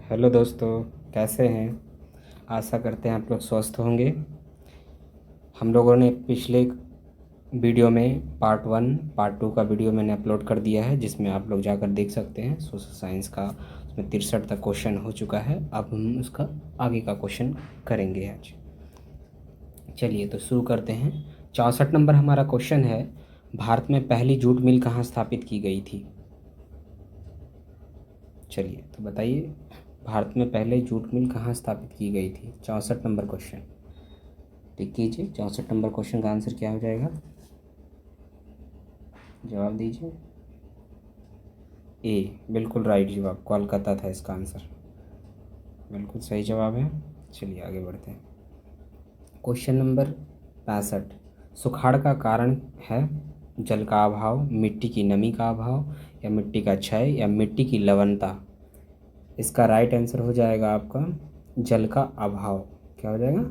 Hello दोस्तों, कैसे हैं। आशा करते हैं आप लोग स्वस्थ होंगे। हम लोगों ने पिछले वीडियो में पार्ट 1 पार्ट 2 का वीडियो मैंने अपलोड कर दिया है, जिसमें आप लोग जाकर देख सकते हैं। सोशल साइंस का उसमें 63 तक क्वेश्चन हो चुका है। अब हम उसका आगे का क्वेश्चन करेंगे आज। चलिए तो शुरू करते हैं। 64 नंबर हमारा क्वेश्चन है, भारत में पहली जूट मिल कहाँ स्थापित की गई थी। चलिए तो बताइए, भारत में पहले जूट मिल कहाँ स्थापित की गई थी। 64 नंबर क्वेश्चन टिक कीजिए। 64 नंबर क्वेश्चन का आंसर क्या हो जाएगा, जवाब दीजिए। ए, बिल्कुल राइट जवाब, कोलकाता था इसका आंसर। बिल्कुल सही जवाब है। चलिए आगे बढ़ते हैं। क्वेश्चन नंबर 65, सुखाड़ का कारण है जल का अभाव, मिट्टी की नमी का अभाव, या मिट्टी का क्षय, या मिट्टी की लवणता। इसका राइट आंसर हो जाएगा आपका जल का अभाव। क्या हो जाएगा।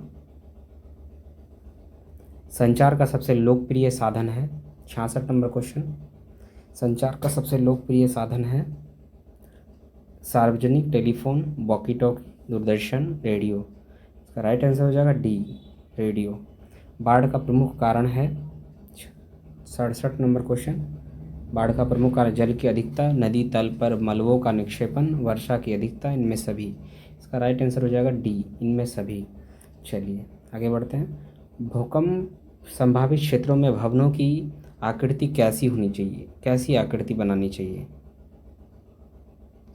संचार का सबसे लोकप्रिय साधन है। 66 नंबर क्वेश्चन, संचार का सबसे लोकप्रिय साधन है सार्वजनिक telephone, walkie talkie, Doordarshan, radio. इसका राइट आंसर हो जाएगा डी, रेडियो। बाढ़ का प्रमुख कारण है। 67 नंबर क्वेश्चन, बाढ़ का प्रमुख कारण जल की अधिकता, नदी तल पर मलबों का निक्षेपण, वर्षा की अधिकता, इनमें सभी। इसका राइट आंसर हो जाएगा डी, इनमें सभी। चलिए आगे बढ़ते हैं। भूकंप संभावित क्षेत्रों में भवनों की आकृति कैसी होनी चाहिए, कैसी आकृति बनानी चाहिए,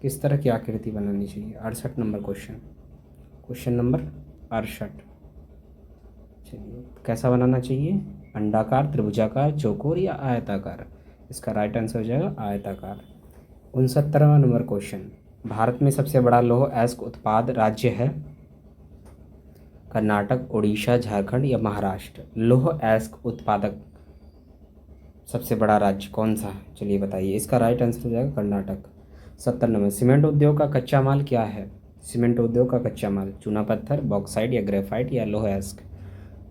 किस तरह की आकृति बनानी चाहिए। 68 नंबर क्वेश्चन, क्वेश्चन नंबर 68। चलिए कैसा बनाना चाहिए, अंडाकार, त्रिभुजाकार, चौकोर, या आयताकार। इसका राइट आंसर हो जाएगा आयताकार। 69वां नंबर क्वेश्चन, भारत में सबसे बड़ा लौह अयस्क उत्पाद राज्य है कर्नाटक, उड़ीसा, झारखंड, या महाराष्ट्र। लौह अयस्क उत्पादक सबसे बड़ा राज्य कौन सा है, चलिए बताइए। इसका राइट आंसर हो जाएगा कर्नाटक। 70 नंबर, सीमेंट उद्योग का कच्चा माल क्या है। सीमेंट उद्योग का कच्चा माल चूना पत्थर, बॉक्साइट, या ग्रेफाइट, या लौह अयस्क।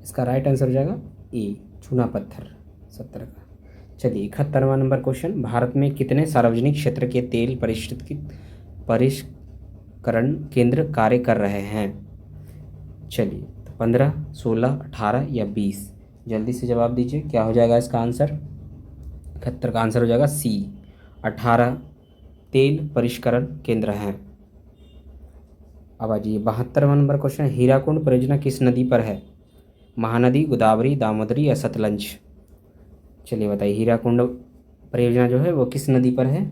इसका राइट आंसर हो जाएगा ए, चूना पत्थर। 70 का। चलिए 71वां नंबर क्वेश्चन, भारत में कितने सार्वजनिक क्षेत्र के तेल परिष्करण केंद्र कार्य कर रहे हैं। चलिए तो 15, 16, 18, या 20। जल्दी से जवाब दीजिए, क्या हो जाएगा इसका आंसर। 71 का आंसर हो जाएगा सी, 18 तेल परिष्करण केंद्र हैं। अब आ जाइए 72वां नंबर क्वेश्चन, हीराकुंड परियोजना किस नदी पर है। महानदी, गोदावरी, दामोदरी, या सतलज। चलिए बताइए, हीराकुंड परियोजना जो है वो किस नदी पर है,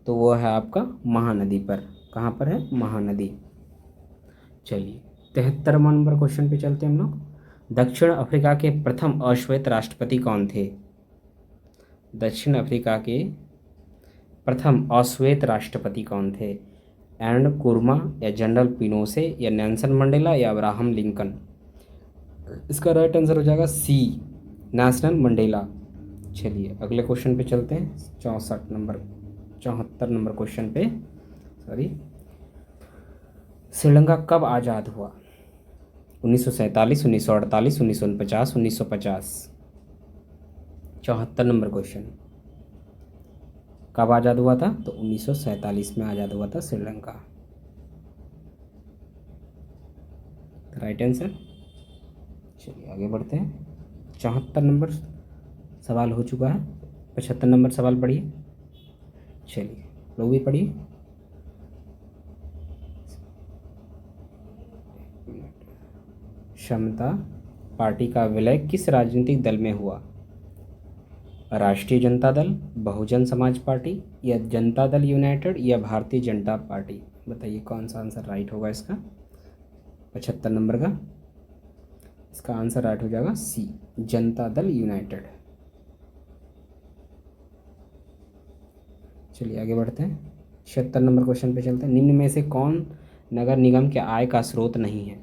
तो वो है आपका महानदी पर। कहाँ पर है, महानदी। चलिए 73वां नंबर क्वेश्चन पे चलते हैं हम लोग। दक्षिण अफ्रीका के प्रथम अश्वेत राष्ट्रपति कौन थे। दक्षिण अफ्रीका के प्रथम अश्वेत राष्ट्रपति कौन थे। एंड कुर्मा, या जनरल पिनोसे, या नेल्सन मंडेला, या अब्राहम लिंकन। इसका राइट आंसर हो जाएगा सी, नेल्सन मंडेला। चलिए अगले क्वेश्चन पे चलते हैं। 74 नंबर क्वेश्चन पे, सॉरी, श्रीलंका कब आज़ाद हुआ। 1947, 1948, 1949, 1950। 74 नंबर क्वेश्चन, कब आज़ाद हुआ था, तो 1947 में आज़ाद हुआ था श्रीलंका। Right answer. चलिए आगे बढ़ते हैं। 74 नंबर सवाल हो चुका है। 75 नंबर सवाल पढ़िए। चलिए लोग भी पढ़िए। समता पार्टी का विलय किस राजनीतिक दल में हुआ। राष्ट्रीय जनता दल, बहुजन समाज पार्टी, या जनता दल यूनाइटेड, या भारतीय जनता पार्टी। बताइए कौन सा आंसर राइट होगा इसका, 75 नंबर का। इसका आंसर राइट हो जाएगा सी, जनता दल यूनाइटेड। चलिए आगे बढ़ते हैं। 76 नंबर क्वेश्चन पे चलते हैं। निम्न में से कौन नगर निगम के आय का स्रोत नहीं है।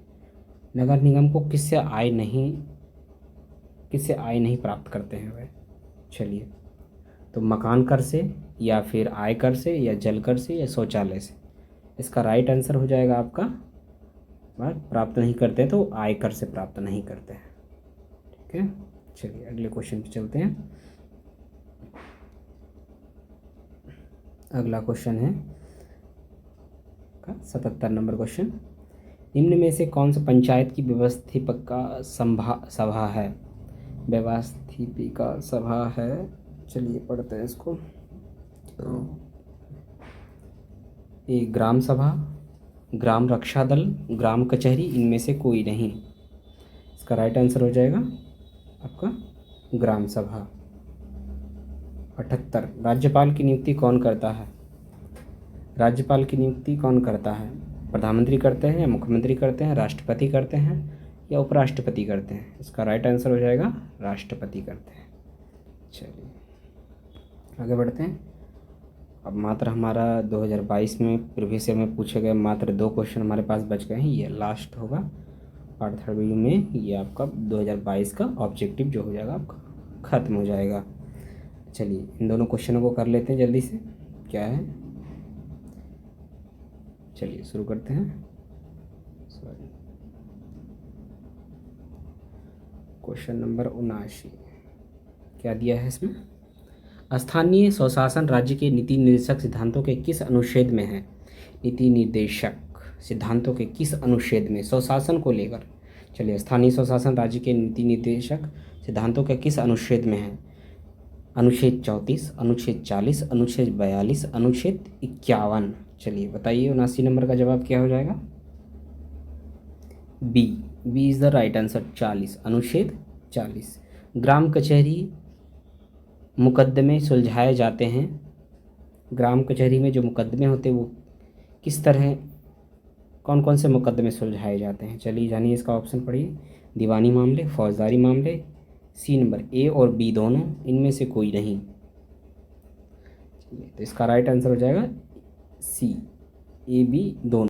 नगर निगम को किससे आय नहीं प्राप्त करते हैं वह। चलिए तो मकान कर से, या फिर आय कर से, या जल कर से, या शौचालय से। इसका राइट आंसर हो जाएगा आपका, प्राप्त नहीं करते तो आय कर से प्राप्त नहीं करते हैं। ठीक है, चलिए अगले क्वेश्चन पे चलते हैं। अगला क्वेश्चन है, आपका 77 नंबर क्वेश्चन, निम्न में से कौन सा पंचायत की व्यवस्थापिका सभा है? व्यवस्थापिका सभा है, चलिए पढ़ते हैं इसको। ए ग्राम सभा, ग्राम रक्षा दल, ग्राम कचहरी, इनमें से कोई नहीं। इसका राइट आंसर हो जाएगा आपका ग्राम सभा। 78, राज्यपाल की नियुक्ति कौन करता है? राज्यपाल की नियुक्ति कौन करता है? प्रधानमंत्री करते हैं या मुख्यमंत्री करते हैं, राष्ट्रपति करते हैं या उपराष्ट्रपति करते हैं? इसका राइट आंसर हो जाएगा राष्ट्रपति करते हैं। चलिए आगे बढ़ते हैं। अब मात्र हमारा 2022 में प्रीवियस ईयर में पूछे गए मात्र 2 क्वेश्चन हमारे पास बच गए हैं। ये लास्ट होगा पार्ट 3 वीडियो में, ये आपका 2022 का ऑब्जेक्टिव जो हो जाएगा आपका ख़त्म हो जाएगा। चलिए इन दोनों क्वेश्चनों को कर लेते हैं जल्दी से, क्या है। चलिए शुरू करते हैं। सॉरी, क्वेश्चन नंबर 79 क्या दिया है इसमें? स्थानीय स्वशासन राज्य के नीति निर्देशक सिद्धांतों के किस अनुच्छेद में है? नीति निर्देशक सिद्धांतों के किस अनुच्छेद में स्वशासन को लेकर? चलिए, स्थानीय स्वशासन राज्य के नीति निर्देशक सिद्धांतों के किस अनुच्छेद में है? अनुच्छेद 34, अनुच्छेद 40, अनुच्छेद 42, अनुच्छेद 51। चलिए बताइए 79 नंबर का जवाब क्या हो जाएगा? B is the right answer. 40, अनुच्छेद 40। ग्राम कचहरी मुकदमे सुलझाए जाते हैं। ग्राम कचहरी में जो मुकदमे होते हैं वो किस तरह, कौन कौन से मुकदमे सुलझाए जाते हैं? चलिए जानिए इसका ऑप्शन पढ़िए। दीवानी मामले, फौजदारी मामले, सी नंबर ए और बी दोनों, इनमें से कोई नहीं। तो इसका राइट आंसर हो जाएगा सी, ए बी दोनों।